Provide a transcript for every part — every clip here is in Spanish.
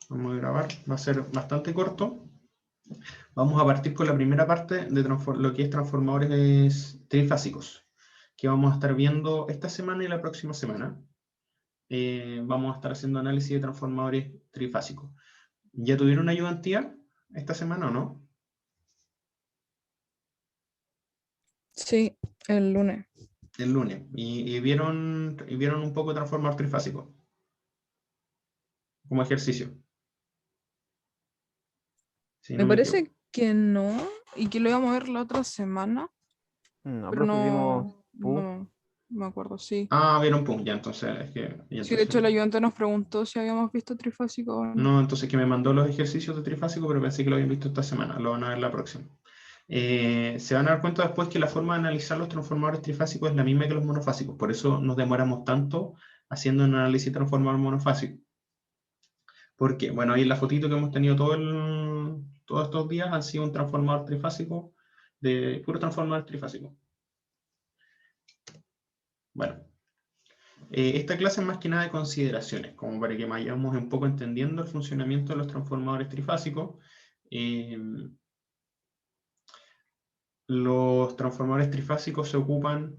Vamos a grabar, va a ser bastante corto. Vamos a partir con la primera parte de lo que es transformadores trifásicos, que vamos a estar viendo esta semana y la próxima semana. Vamos a estar haciendo análisis de transformadores trifásicos. ¿Ya tuvieron ayudantía esta semana o no? Sí, el lunes. El lunes. ¿Y vieron un poco de transformador trifásico como ejercicio? Si no Me me equivoco. parece que no, y que lo íbamos a ver la otra semana, No, pero profe, vimos no me acuerdo, sí. Ah, vieron PUM, ya entonces, ya Sí, de entonces. hecho el ayudante nos preguntó si habíamos visto trifásico o no. No, entonces que me mandó los ejercicios de trifásico, pero pensé que lo habían visto esta semana, lo van a ver la próxima. Se van a dar cuenta después que la forma de analizar los transformadores trifásicos es la misma que los monofásicos, por eso nos demoramos tanto haciendo un análisis transformador monofásico. ¿Por qué? Bueno, ahí en la fotito que hemos tenido todos estos días han sido un transformador trifásico, de puro transformador trifásico. Bueno, esta clase es más que nada de consideraciones, como para que vayamos un poco entendiendo el funcionamiento de los transformadores trifásicos. Los transformadores trifásicos se ocupan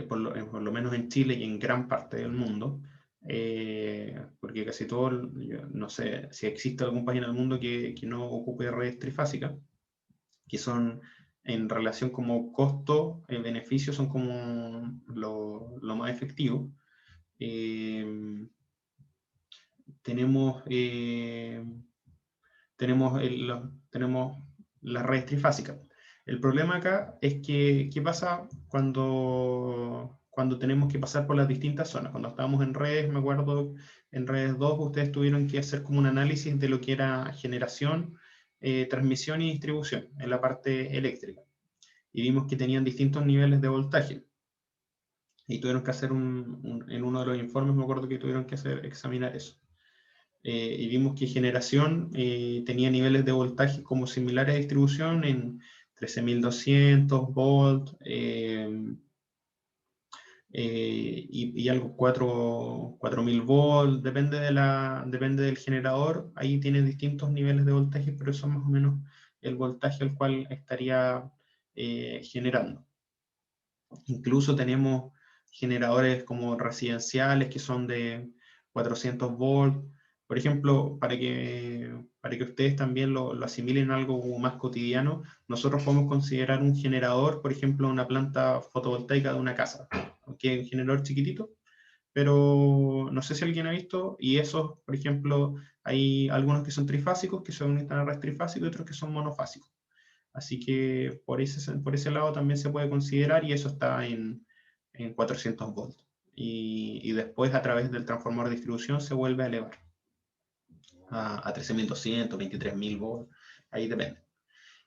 por lo menos en Chile y en gran parte del mundo, porque casi todo, no sé si existe algún país en el mundo que no ocupe redes trifásicas, que son en relación como costo-beneficio, son como lo más efectivo. Eh, tenemos, tenemos las redes trifásicas. El problema acá es que, ¿qué pasa cuando tenemos que pasar por las distintas zonas? Cuando estábamos en redes, me acuerdo, en redes 2, ustedes tuvieron que hacer como un análisis de lo que era generación, transmisión y distribución en la parte eléctrica. Y vimos que tenían distintos niveles de voltaje. Y tuvieron que hacer en uno de los informes, me acuerdo que tuvieron que examinar eso. Y vimos que generación tenía niveles de voltaje como similares a distribución en 13.200 volts y algo 4.000 volts, depende del generador, ahí tiene distintos niveles de voltaje, pero eso es más o menos el voltaje al cual estaría generando. Incluso tenemos generadores como residenciales que son de 400 volts. Por ejemplo, para que ustedes también lo asimilen a algo como más cotidiano, nosotros podemos considerar un generador, por ejemplo, una planta fotovoltaica de una casa, que es un generador chiquitito, pero no sé si alguien ha visto, y esos, por ejemplo, hay algunos que son trifásicos, que se conectan a red trifásico, y otros que son monofásicos. Así que por ese lado también se puede considerar y eso está en 400 volts. Y después a través del transformador de distribución se vuelve a elevar a 13.200, 23.000 volts, ahí depende.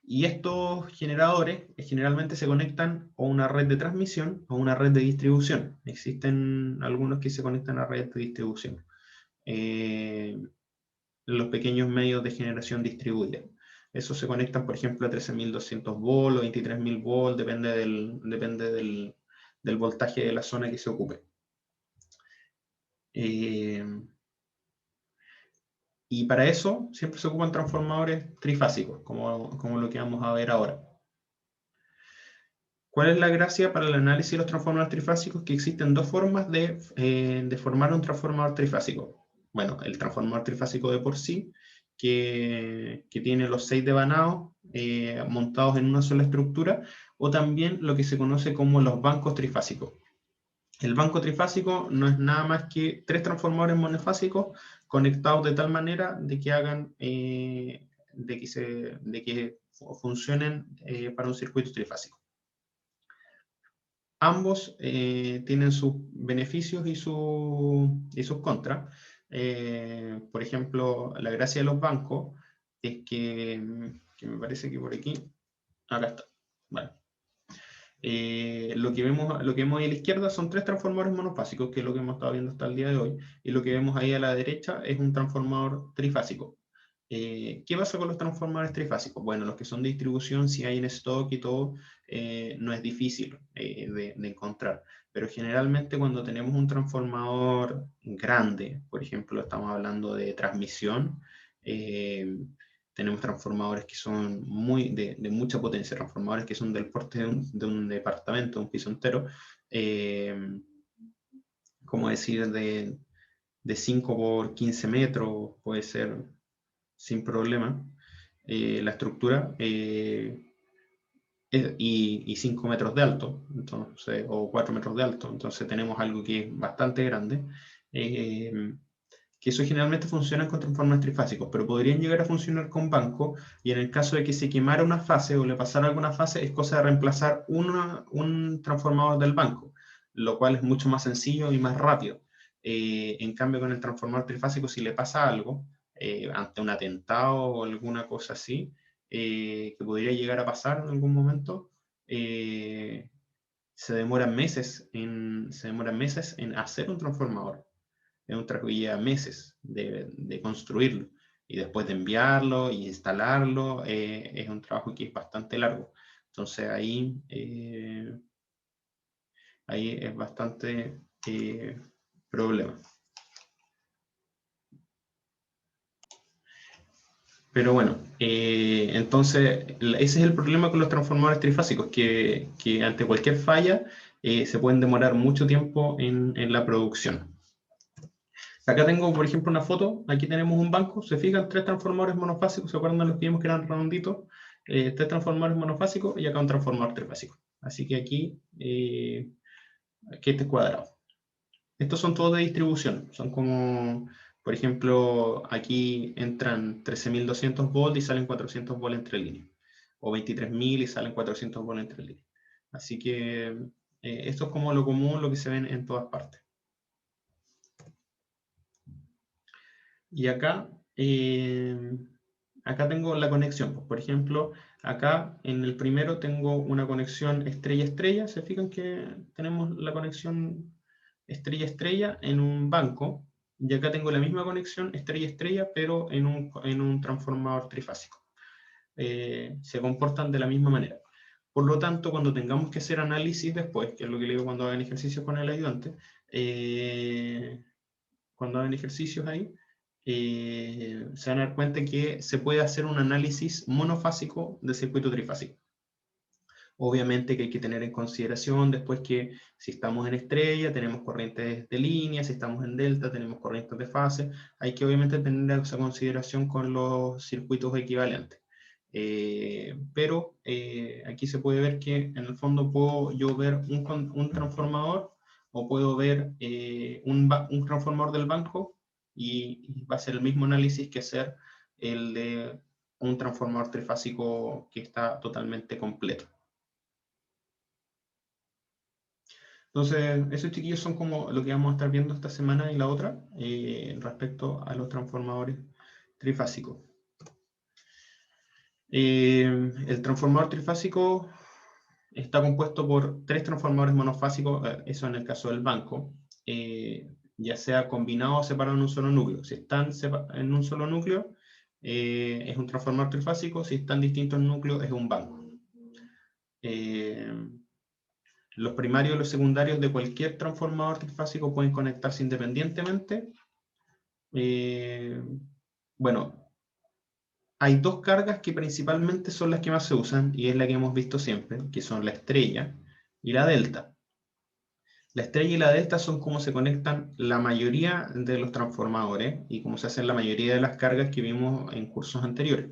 Y estos generadores generalmente se conectan a una red de transmisión o una red de distribución. Existen algunos que se conectan a red de distribución. Los pequeños medios de generación distribuida. Esos se conectan, por ejemplo, a 13.200 volts o 23.000 volts, depende del voltaje de la zona que se ocupe. Y para eso siempre se ocupan transformadores trifásicos, como lo que vamos a ver ahora. ¿Cuál es la gracia para el análisis de los transformadores trifásicos? Que existen dos formas de formar un transformador trifásico. Bueno, el transformador trifásico de por sí, que tiene los 6 devanados montados en una sola estructura, o también lo que se conoce como los bancos trifásicos. El banco trifásico no es nada más que 3 transformadores monofásicos conectados de tal manera de que hagan, de que funcionen para un circuito trifásico. Ambos tienen sus beneficios y sus contras. Por ejemplo, la gracia de los bancos es que me parece que por aquí, acá está. Vale. Lo que vemos ahí a la izquierda son 3 transformadores monofásicos, que es lo que hemos estado viendo hasta el día de hoy, y lo que vemos ahí a la derecha es un transformador trifásico. ¿Qué pasa con los transformadores trifásicos? Bueno, los que son de distribución, si hay en stock y todo, no es difícil de encontrar. Pero generalmente cuando tenemos un transformador grande, por ejemplo, estamos hablando de transmisión, tenemos transformadores que son de mucha potencia, transformadores que son del porte de un departamento, de un piso entero, como decir, de 5 por 15 metros, puede ser sin problema, la estructura, y 5 metros de alto, entonces, o 4 metros de alto, entonces tenemos algo que es bastante grande, que eso generalmente funciona con transformadores trifásicos, pero podrían llegar a funcionar con banco, y en el caso de que se quemara una fase o le pasara alguna fase, es cosa de reemplazar un transformador del banco, lo cual es mucho más sencillo y más rápido. En cambio, con el transformador trifásico, si le pasa algo, ante un atentado o alguna cosa así, que podría llegar a pasar en algún momento, se demoran meses en hacer un transformador. Es un trabajo que lleva meses de construirlo y después de enviarlo y instalarlo, es un trabajo que es bastante largo. Entonces ahí es bastante problema. Pero bueno, entonces ese es el problema con los transformadores trifásicos, que ante cualquier falla se pueden demorar mucho tiempo en la producción. Acá tengo, por ejemplo, una foto. Aquí tenemos un banco. Se fijan, 3 transformadores monofásicos. ¿Se acuerdan de los que vimos que eran redonditos? 3 transformadores monofásicos y acá un transformador trifásico. Así que aquí este cuadrado. Estos son todos de distribución. Son como, por ejemplo, aquí entran 13.200 volts y salen 400 volts entre líneas. O 23.000 y salen 400 volts entre líneas. Así que esto es como lo común, lo que se ven en todas partes. Y acá tengo la conexión. Por ejemplo, acá en el primero tengo una conexión estrella-estrella. ¿Se fijan que tenemos la conexión estrella-estrella en un banco? Y acá tengo la misma conexión estrella-estrella, pero en un transformador trifásico. Se comportan de la misma manera. Por lo tanto, cuando tengamos que hacer análisis después, que es lo que le digo cuando hagan ejercicios con el ayudante, cuando hagan ejercicios ahí, se van a dar cuenta que se puede hacer un análisis monofásico del circuito trifásico. Obviamente que hay que tener en consideración después que si estamos en estrella tenemos corrientes de línea, si estamos en delta tenemos corrientes de fase, hay que obviamente tener esa consideración con los circuitos equivalentes. Pero aquí se puede ver que en el fondo puedo yo ver un transformador o puedo ver un transformador del banco y va a ser el mismo análisis que hacer el de un transformador trifásico que está totalmente completo. Entonces, esos chiquillos son como lo que vamos a estar viendo esta semana y la otra respecto a los transformadores trifásicos. El transformador trifásico está compuesto por 3 transformadores monofásicos, eso en el caso del banco, ya sea combinado o separado en un solo núcleo. Si están en un solo núcleo, es un transformador trifásico; si están distintos núcleos, es un banco. Los primarios y los secundarios de cualquier transformador trifásico pueden conectarse independientemente. Bueno, hay 2 cargas que principalmente son las que más se usan, y es la que hemos visto siempre, que son la estrella y la delta. La estrella y la delta son como se conectan la mayoría de los transformadores y como se hacen la mayoría de las cargas que vimos en cursos anteriores.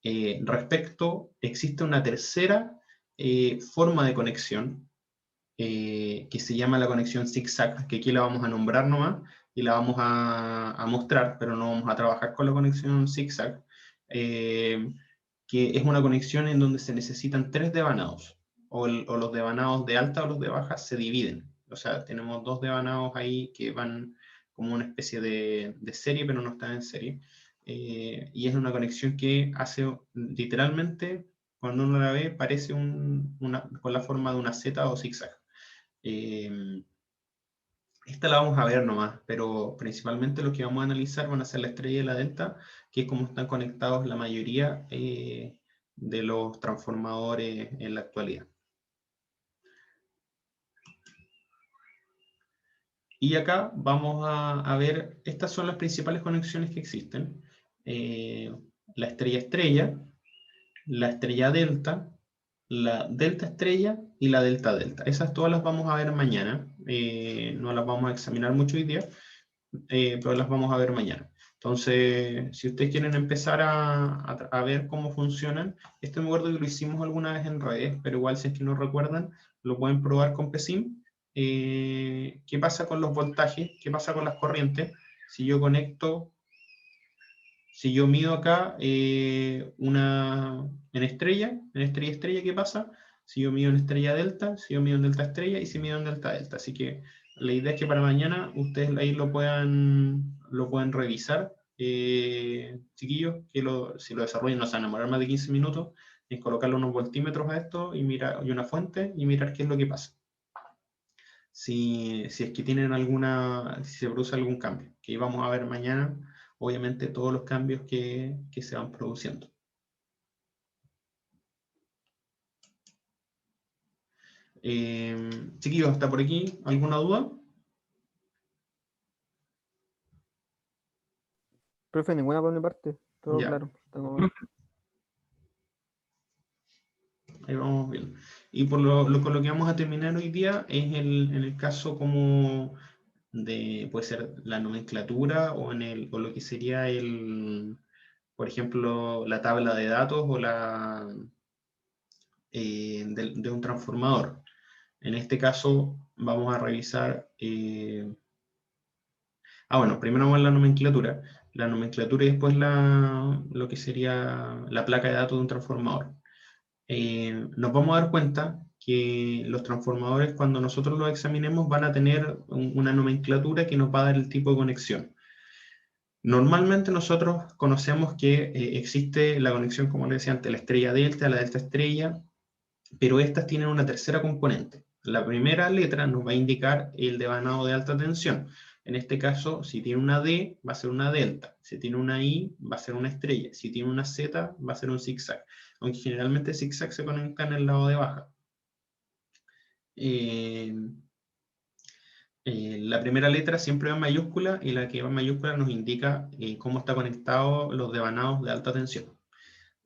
Existe una tercera forma de conexión, que se llama la conexión zigzag, que aquí la vamos a nombrar nomás y la vamos a mostrar, pero no vamos a trabajar con la conexión zigzag, que es una conexión en donde se necesitan 3 devanados, o los devanados de alta o los de baja se dividen. O sea, tenemos 2 devanados ahí que van como una especie de serie, pero no están en serie. Y es una conexión que hace literalmente, cuando uno la ve, parece con la forma de una Z o zigzag. Esta la vamos a ver nomás, pero principalmente lo que vamos a analizar van a ser la estrella y la delta, que es como están conectados la mayoría de los transformadores en la actualidad. Y acá vamos a ver, estas son las principales conexiones que existen. La estrella-estrella, la estrella-delta, la delta-estrella y la delta-delta. Esas todas las vamos a ver mañana. No las vamos a examinar mucho hoy día, pero las vamos a ver mañana. Entonces, si ustedes quieren empezar a ver cómo funcionan, esto me acuerdo que lo hicimos alguna vez en redes, pero igual si es que no recuerdan, lo pueden probar con PESIM. ¿Qué pasa con los voltajes? ¿Qué pasa con las corrientes? Si yo conecto, si yo mido acá en estrella, ¿qué pasa? Si yo mido en estrella delta, si yo mido en delta estrella y si mido en delta delta. Así que la idea es que para mañana ustedes ahí lo puedan revisar. Chiquillos, si lo desarrollan, no se van a demorar más de 15 minutos, en colocarle unos voltímetros a esto y una fuente y mirar qué es lo que pasa. Si es que tienen si se produce algún cambio, que vamos a ver mañana, obviamente todos los cambios que se van produciendo. Chiquillos, ¿hasta por aquí alguna duda? Profe, ninguna por mi parte. Todo Ya, claro. ahí vamos bien. Y con lo que vamos a terminar hoy día es en el caso como puede ser la nomenclatura o o lo que sería por ejemplo, la tabla de datos o de un transformador. En este caso vamos a revisar... bueno, primero vamos a la nomenclatura. La nomenclatura y después lo que sería la placa de datos de un transformador. Nos vamos a dar cuenta que los transformadores, cuando nosotros los examinemos, van a tener una nomenclatura que nos va a dar el tipo de conexión. Normalmente nosotros conocemos que existe la conexión, como les decía antes, la estrella delta, la delta estrella, pero estas tienen una tercera componente. La primera letra nos va a indicar el devanado de alta tensión. En este caso, si tiene una D, va a ser una delta. Si tiene una I, va a ser una estrella. Si tiene una Z, va a ser un zigzag. Aunque generalmente el zigzag se conecta en el lado de baja. La primera letra siempre va en mayúscula y la que va en mayúscula nos indica cómo está conectado los devanados de alta tensión.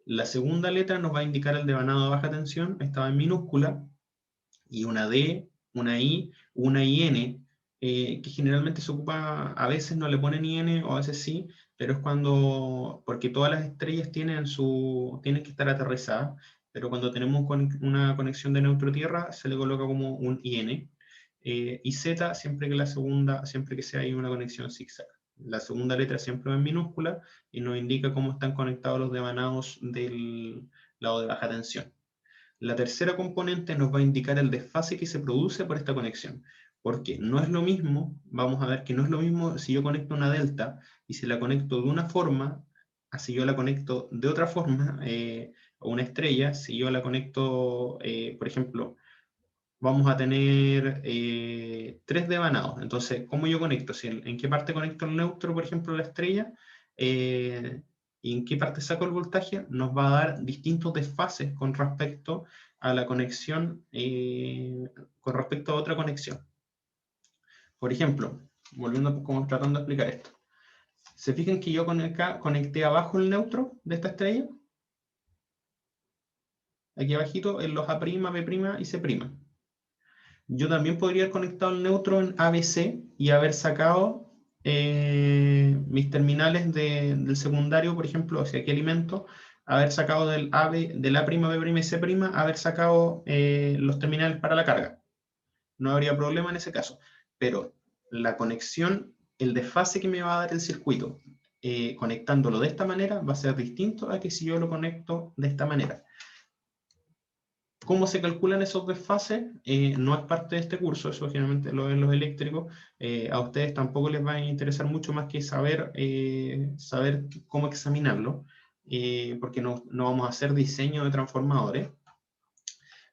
La segunda letra nos va a indicar el devanado de baja tensión, estaba en minúscula, y una D, una I, una IN, que generalmente se ocupa, a veces no le ponen IN o a veces sí, pero es porque todas las estrellas tienen que estar aterrizadas, pero cuando tenemos una conexión de neutro-tierra se le coloca como un IN, y Z siempre que sea ahí una conexión zigzag. La segunda letra siempre va en minúscula y nos indica cómo están conectados los devanados del lado de baja tensión. La tercera componente nos va a indicar el desfase que se produce por esta conexión. Porque no es lo mismo, vamos a ver que no es lo mismo si yo conecto una delta y si la conecto de una forma, así yo la conecto de otra forma, o una estrella, si yo la conecto, por ejemplo, vamos a tener 3 devanados. Entonces, ¿cómo yo conecto? ¿En qué parte conecto el neutro, por ejemplo, la estrella? ¿Y en qué parte saco el voltaje? Nos va a dar distintos desfases con respecto a la conexión, con respecto a otra conexión. Por ejemplo, como tratando de explicar esto. ¿Se fijan que yo conecté abajo el neutro de esta estrella? Aquí abajito en los A', B' y C'. Yo también podría haber conectado el neutro en ABC y haber sacado mis terminales del secundario, por ejemplo, hacia qué alimento, haber sacado del A', B' y C', haber sacado los terminales para la carga. No habría problema en ese caso. Pero la conexión, el desfase que me va a dar el circuito, conectándolo de esta manera, va a ser distinto a que si yo lo conecto de esta manera. ¿Cómo se calculan esos desfases? No es parte de este curso, eso generalmente lo ven los eléctricos. A ustedes tampoco les va a interesar mucho más que saber cómo examinarlo, porque no vamos a hacer diseño de transformadores,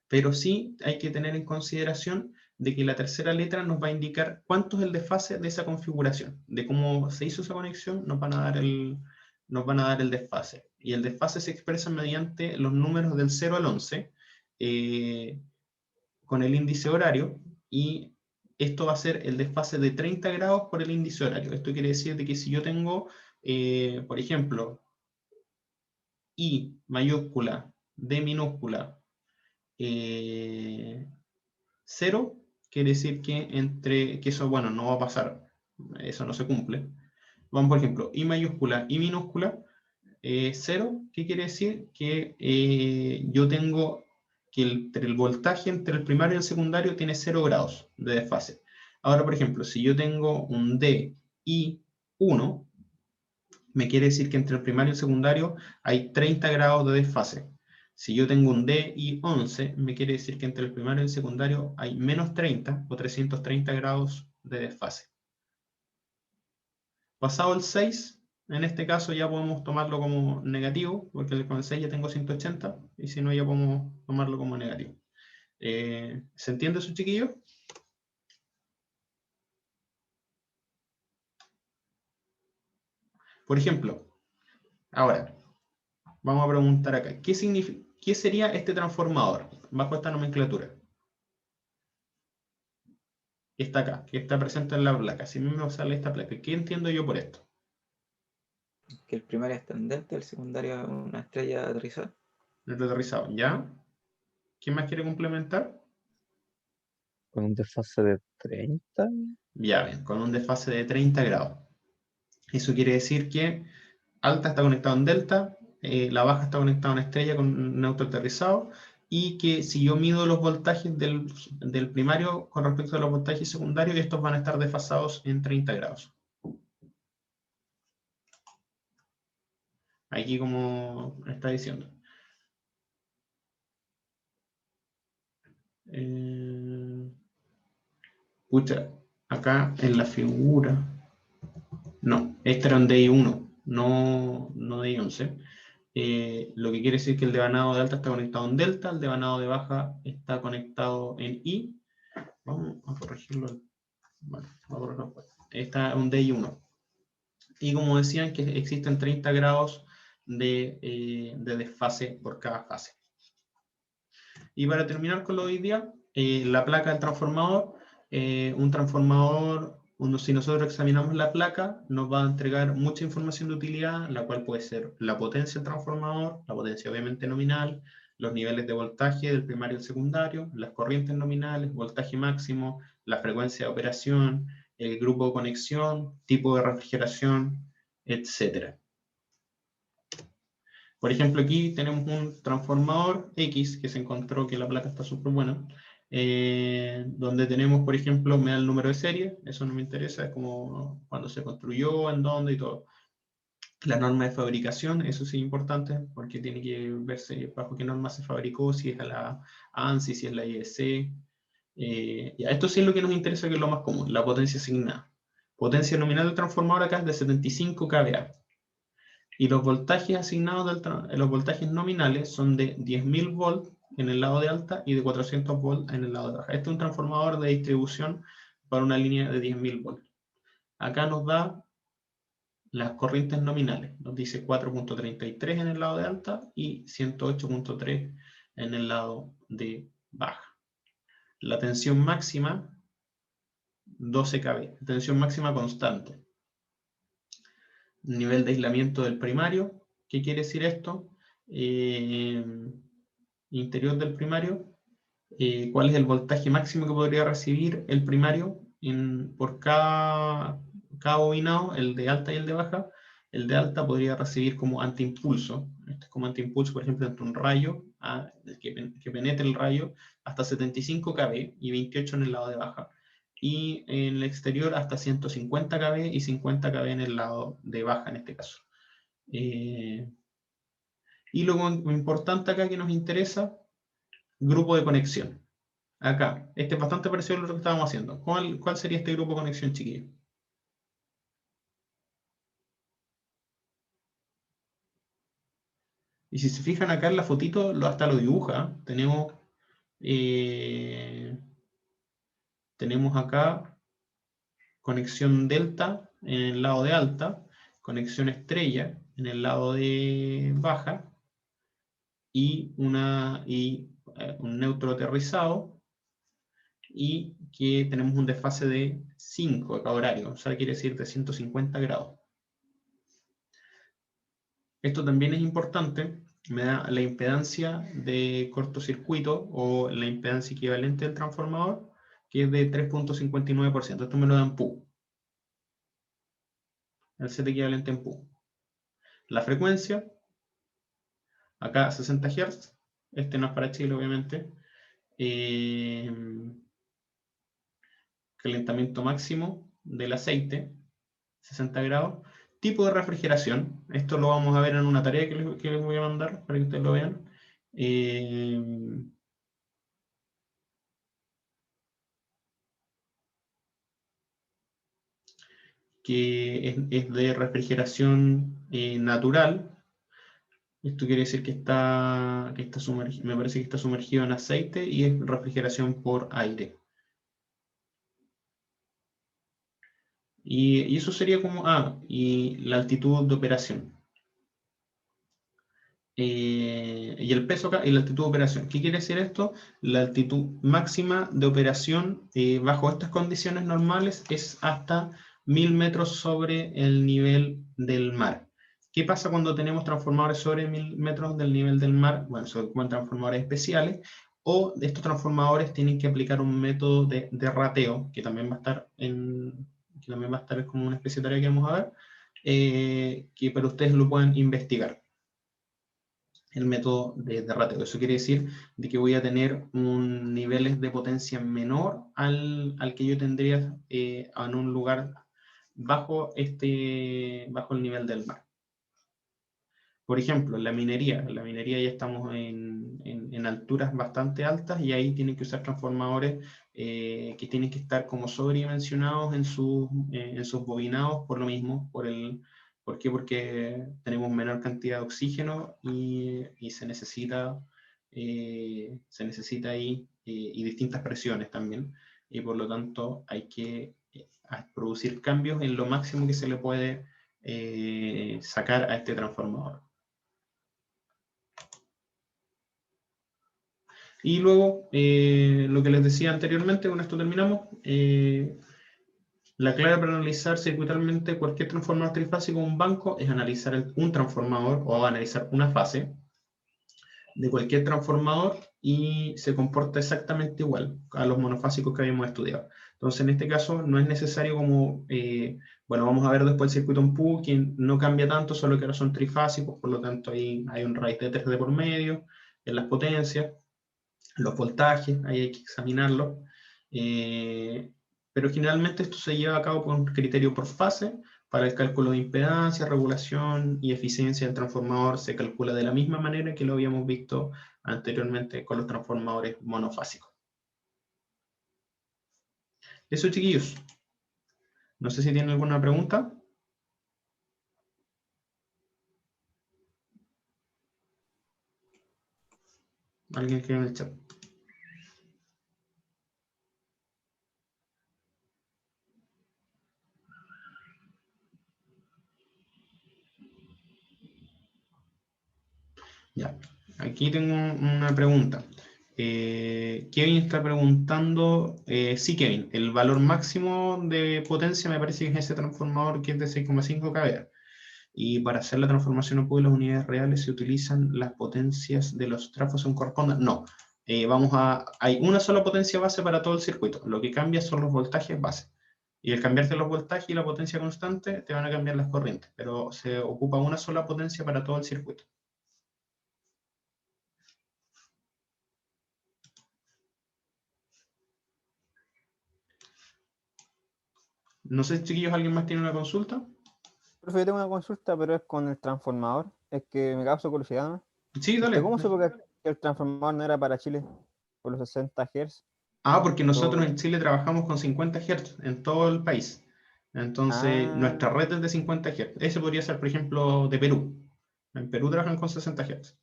pero sí hay que tener en consideración de que la tercera letra nos va a indicar cuánto es el desfase de esa configuración. De cómo se hizo esa conexión, nos van a dar el desfase. Y el desfase se expresa mediante los números del 0 al 11, con el índice horario, y esto va a ser el desfase de 30 grados por el índice horario. Esto quiere decir de que si yo tengo, por ejemplo, I mayúscula, D minúscula, 0, quiere decir que eso, bueno, no va a pasar, eso no se cumple. Vamos, por ejemplo, I mayúscula, I minúscula, 0, ¿qué quiere decir? Que yo tengo que el voltaje entre el primario y el secundario tiene 0 grados de desfase. Ahora, por ejemplo, si yo tengo un D I 1, me quiere decir que entre el primario y el secundario hay 30 grados de desfase. Si yo tengo un D y 11, me quiere decir que entre el primario y el secundario hay menos 30 o 330 grados de desfase. Pasado el 6, en este caso ya podemos tomarlo como negativo, porque con el 6 ya tengo 180, y si no ya podemos tomarlo como negativo. ¿Se entiende eso, chiquillos? Por ejemplo, ahora, vamos a preguntar acá, ¿qué sería este transformador bajo esta nomenclatura? Que está acá, que está presente en la placa. Si a mí me sale esta placa, ¿qué entiendo yo por esto? Que el primario es tendente, el secundario es una estrella aterrizada. El aterrizado, ¿ya? ¿Quién más quiere complementar? Con un desfase de 30. Ya ven, con un desfase de 30 grados. Eso quiere decir que alta está conectado en delta, la baja está conectada a una estrella con neutro aterrizado, y que si yo mido los voltajes del primario con respecto a los voltajes secundarios, estos van a estar desfasados en 30 grados. Aquí como está diciendo. Pucha, acá en la figura... No, este era un DI1, no DI11. Lo que quiere decir que el devanado de alta está conectado en delta, el devanado de baja está conectado en I. Vamos a corregirlo. Bueno, vamos a corregirlo. Está un DI1. Y como decían, que existen 30 grados de desfase por cada fase. Y para terminar con lo de hoy día, la placa del transformador, un transformador, si nosotros examinamos la placa, nos va a entregar mucha información de utilidad, la cual puede ser la potencia del transformador, la potencia obviamente nominal, los niveles de voltaje del primario y el secundario, las corrientes nominales, voltaje máximo, la frecuencia de operación, el grupo de conexión, tipo de refrigeración, etc. Por ejemplo, aquí tenemos un transformador X que se encontró que la placa está súper buena, donde tenemos, por ejemplo, me da el número de serie, eso no me interesa, es como cuando se construyó, en dónde y todo. La norma de fabricación, eso sí es importante, porque tiene que verse bajo qué norma se fabricó, si es a la ANSI, si es la IEC. Esto sí es lo que nos interesa, que es lo más común, la potencia asignada. Potencia nominal del transformador acá es de 75 kVA. Y los voltajes asignados, los voltajes nominales son de 10.000 volts en el lado de alta y de 400 volts en el lado de baja. Este es un transformador de distribución para una línea de 10.000 volts. Acá nos da las corrientes nominales. Nos dice 4.33 en el lado de alta y 108.3 en el lado de baja. La tensión máxima, 12 kV. Tensión máxima constante. Nivel de aislamiento del primario. ¿Qué quiere decir esto? Interior del primario. ¿Cuál es el voltaje máximo que podría recibir el primario por cada bobinado, el de alta y el de baja? El de alta podría recibir como antiimpulso. Esto es como antiimpulso, por ejemplo, entre un rayo que penetre el rayo hasta 75 kV y 28 en el lado de baja. Y en el exterior hasta 150 kV y 50 kV en el lado de baja en este caso. Y lo importante acá que nos interesa, grupo de conexión. Acá, este es bastante parecido a lo que estábamos haciendo. ¿Cuál sería este grupo de conexión, chiquillo? Y si se fijan acá en la fotito, hasta lo dibuja. Tenemos tenemos acá conexión delta en el lado de alta, conexión estrella en el lado de baja, y un neutro aterrizado, y que tenemos un desfase de 5 acá horario, o sea, quiere decir de 150 grados. Esto también es importante, me da la impedancia de cortocircuito o la impedancia equivalente del transformador, que es de 3.59%. Esto me lo da en PU. El set equivalente en PU. La frecuencia, acá 60 Hz, este no es para Chile obviamente. Calentamiento máximo del aceite, 60 grados. Tipo de refrigeración, esto lo vamos a ver en una tarea que les voy a mandar para que ustedes lo vean. Que es de refrigeración natural. Esto quiere decir que está sumergido, me parece que está sumergido en aceite, y es refrigeración por aire. Y eso sería como, y la altitud de operación. Y el peso acá y la altitud de operación. ¿Qué quiere decir esto? La altitud máxima de operación bajo estas condiciones normales es hasta 1000 metros sobre el nivel del mar. ¿Qué pasa cuando tenemos transformadores sobre 1000 metros del nivel del mar? Bueno, se ocupan transformadores especiales, o estos transformadores tienen que aplicar un método de rateo, que también va a estar como una especie de tarea que vamos a ver, que para ustedes lo pueden investigar. El método de rateo. Eso quiere decir de que voy a tener un niveles de potencia menor al que yo tendría en un lugar bajo el nivel del mar. Por ejemplo, en la minería ya estamos en alturas bastante altas, y ahí tienen que usar transformadores que tienen que estar como sobredimensionados en sus bobinados, por lo mismo, ¿por qué? Porque tenemos menor cantidad de oxígeno, y se necesita ahí, y distintas presiones también, y por lo tanto hay que producir cambios en lo máximo que se le puede sacar a este transformador. Y luego, lo que les decía anteriormente, con esto terminamos, la clave para analizar circuitalmente cualquier transformador trifásico en un banco es analizar un transformador, o analizar una fase de cualquier transformador, y se comporta exactamente igual a los monofásicos que habíamos estudiado. Entonces, en este caso, no es necesario como, bueno, vamos a ver después el circuito en PU, que no cambia tanto, solo que ahora son trifásicos, por lo tanto ahí hay un raíz de 3D por medio, en las potencias, los voltajes, ahí hay que examinarlo. Pero generalmente esto se lleva a cabo por un criterio por fase. Para el cálculo de impedancia, regulación y eficiencia del transformador se calcula de la misma manera que lo habíamos visto anteriormente con los transformadores monofásicos. Eso, chiquillos. No sé si tienen alguna pregunta. Alguien que en el chat. Ya, aquí tengo una pregunta. Kevin está preguntando, sí, Kevin, el valor máximo de potencia me parece que es ese transformador, que es de 6,5 kVA. Y para hacer la transformación OPU de las unidades reales se utilizan las potencias de los trafos en correspondan. No, hay una sola potencia base para todo el circuito. Lo que cambia son los voltajes base. Y al cambiarte los voltajes y la potencia constante, te van a cambiar las corrientes. Pero se ocupa una sola potencia para todo el circuito. No sé, chiquillos, ¿alguien más tiene una consulta? Profe, yo tengo una consulta, pero es con el transformador. Es que me causa curiosidad, ¿no? Sí, dale. ¿Cómo supo que el transformador no era para Chile? Por los 60 Hz. Porque nosotros en Chile trabajamos con 50 Hz en todo el país. Entonces, nuestra red es de 50 Hz. Ese podría ser, por ejemplo, de Perú. En Perú trabajan con 60 Hz.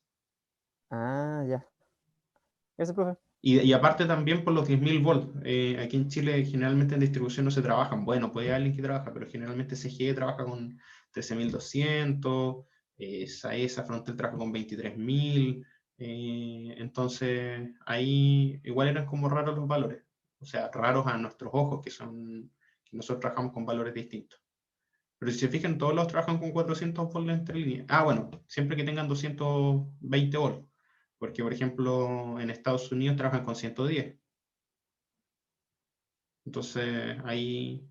Ya. Ese, profe. Y aparte también por los 10.000 volts. Aquí en Chile generalmente en distribución no se trabajan. Bueno, puede haber alguien que trabaja, pero generalmente CGE trabaja con 13.200, Saesa Frontel trabaja con 23.000. Entonces ahí igual eran como raros los valores. O sea, raros a nuestros ojos, que nosotros trabajamos con valores distintos. Pero si se fijan, todos los trabajan con 400 volts entre líneas. Ah, bueno, siempre que tengan 220 volts. Porque, por ejemplo, en Estados Unidos trabajan con 110. Entonces, ahí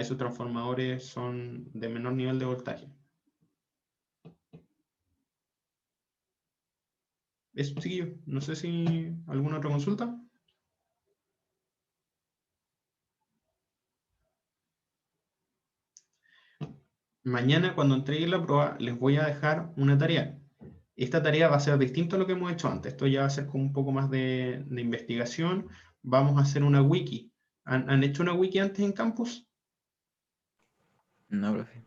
sus transformadores son de menor nivel de voltaje. Eso, chiquillo. No sé si alguna otra consulta. Mañana, cuando entregue la prueba, les voy a dejar una tarea. Esta tarea va a ser distinta a lo que hemos hecho antes. Esto ya va a ser con un poco más de investigación. Vamos a hacer una wiki. ¿Han hecho una wiki antes en campus? No, profe.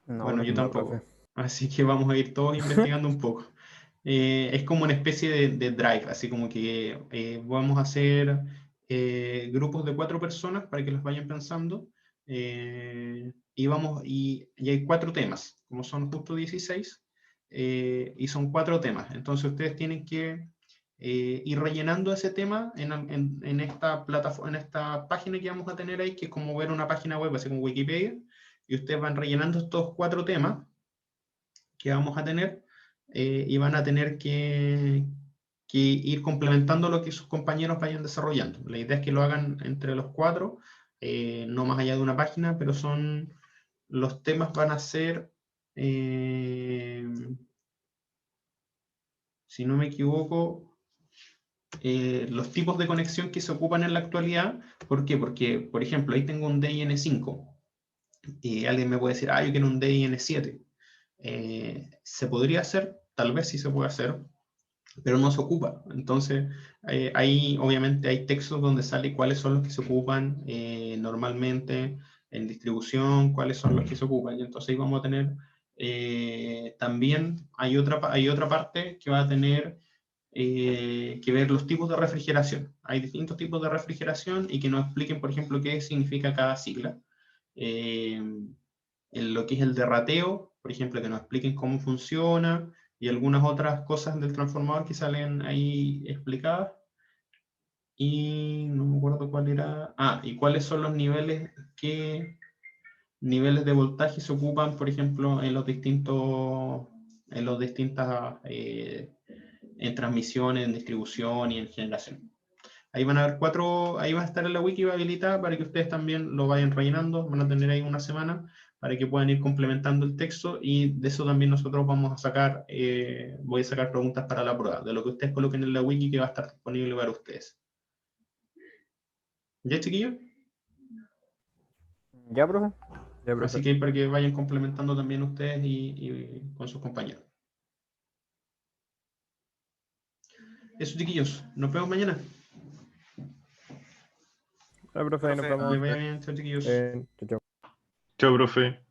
No, Bueno, yo profe. No, tampoco. profe. Así que vamos a ir todos investigando un poco. Es como una especie de drive, así como que vamos a hacer grupos de 4 personas para que los vayan pensando. Y hay 4 temas, como son justo 16, y son 4 temas. Entonces ustedes tienen que ir rellenando ese tema en esta plataforma, en esta página que vamos a tener ahí, que es como ver una página web, así como Wikipedia, y ustedes van rellenando estos 4 temas que vamos a tener, y van a tener que ir complementando lo que sus compañeros vayan desarrollando. La idea es que lo hagan entre los 4, no más allá de una página, pero los temas van a ser, si no me equivoco, los tipos de conexión que se ocupan en la actualidad. ¿Por qué? Porque, por ejemplo, ahí tengo un DIN5, y alguien me puede decir, yo quiero un DIN7. Se podría hacer, tal vez sí se puede hacer, pero no se ocupa. Entonces, ahí obviamente hay textos donde sale cuáles son los que se ocupan normalmente en distribución, cuáles son los que se ocupan. Y entonces ahí vamos a tener, también hay otra parte que va a tener que ver los tipos de refrigeración. Hay distintos tipos de refrigeración y que nos expliquen, por ejemplo, qué significa cada sigla. En lo que es el derrateo, por ejemplo, que nos expliquen cómo funciona y algunas otras cosas del transformador que salen ahí explicadas. Y no me acuerdo cuál era. Y cuáles son los niveles de voltaje se ocupan, por ejemplo, en los distintas en transmisión, en distribución y en generación. Ahí van a haber 4, ahí va a estar en la wiki habilitada para que ustedes también lo vayan rellenando. Van a tener ahí una semana para que puedan ir complementando el texto, y de eso también nosotros vamos a sacar, voy a sacar preguntas para la prueba, de lo que ustedes coloquen en la wiki, que va a estar disponible para ustedes. ¿Ya, chiquillos? ¿Ya, profe? Ya, profe. Así que para que vayan complementando también ustedes y con sus compañeros. Eso, chiquillos. Nos vemos mañana. Ya, profe, ahí nos Profe, vemos. Que vaya bien, chao, chiquillos. Chao, chao. Chao, profe.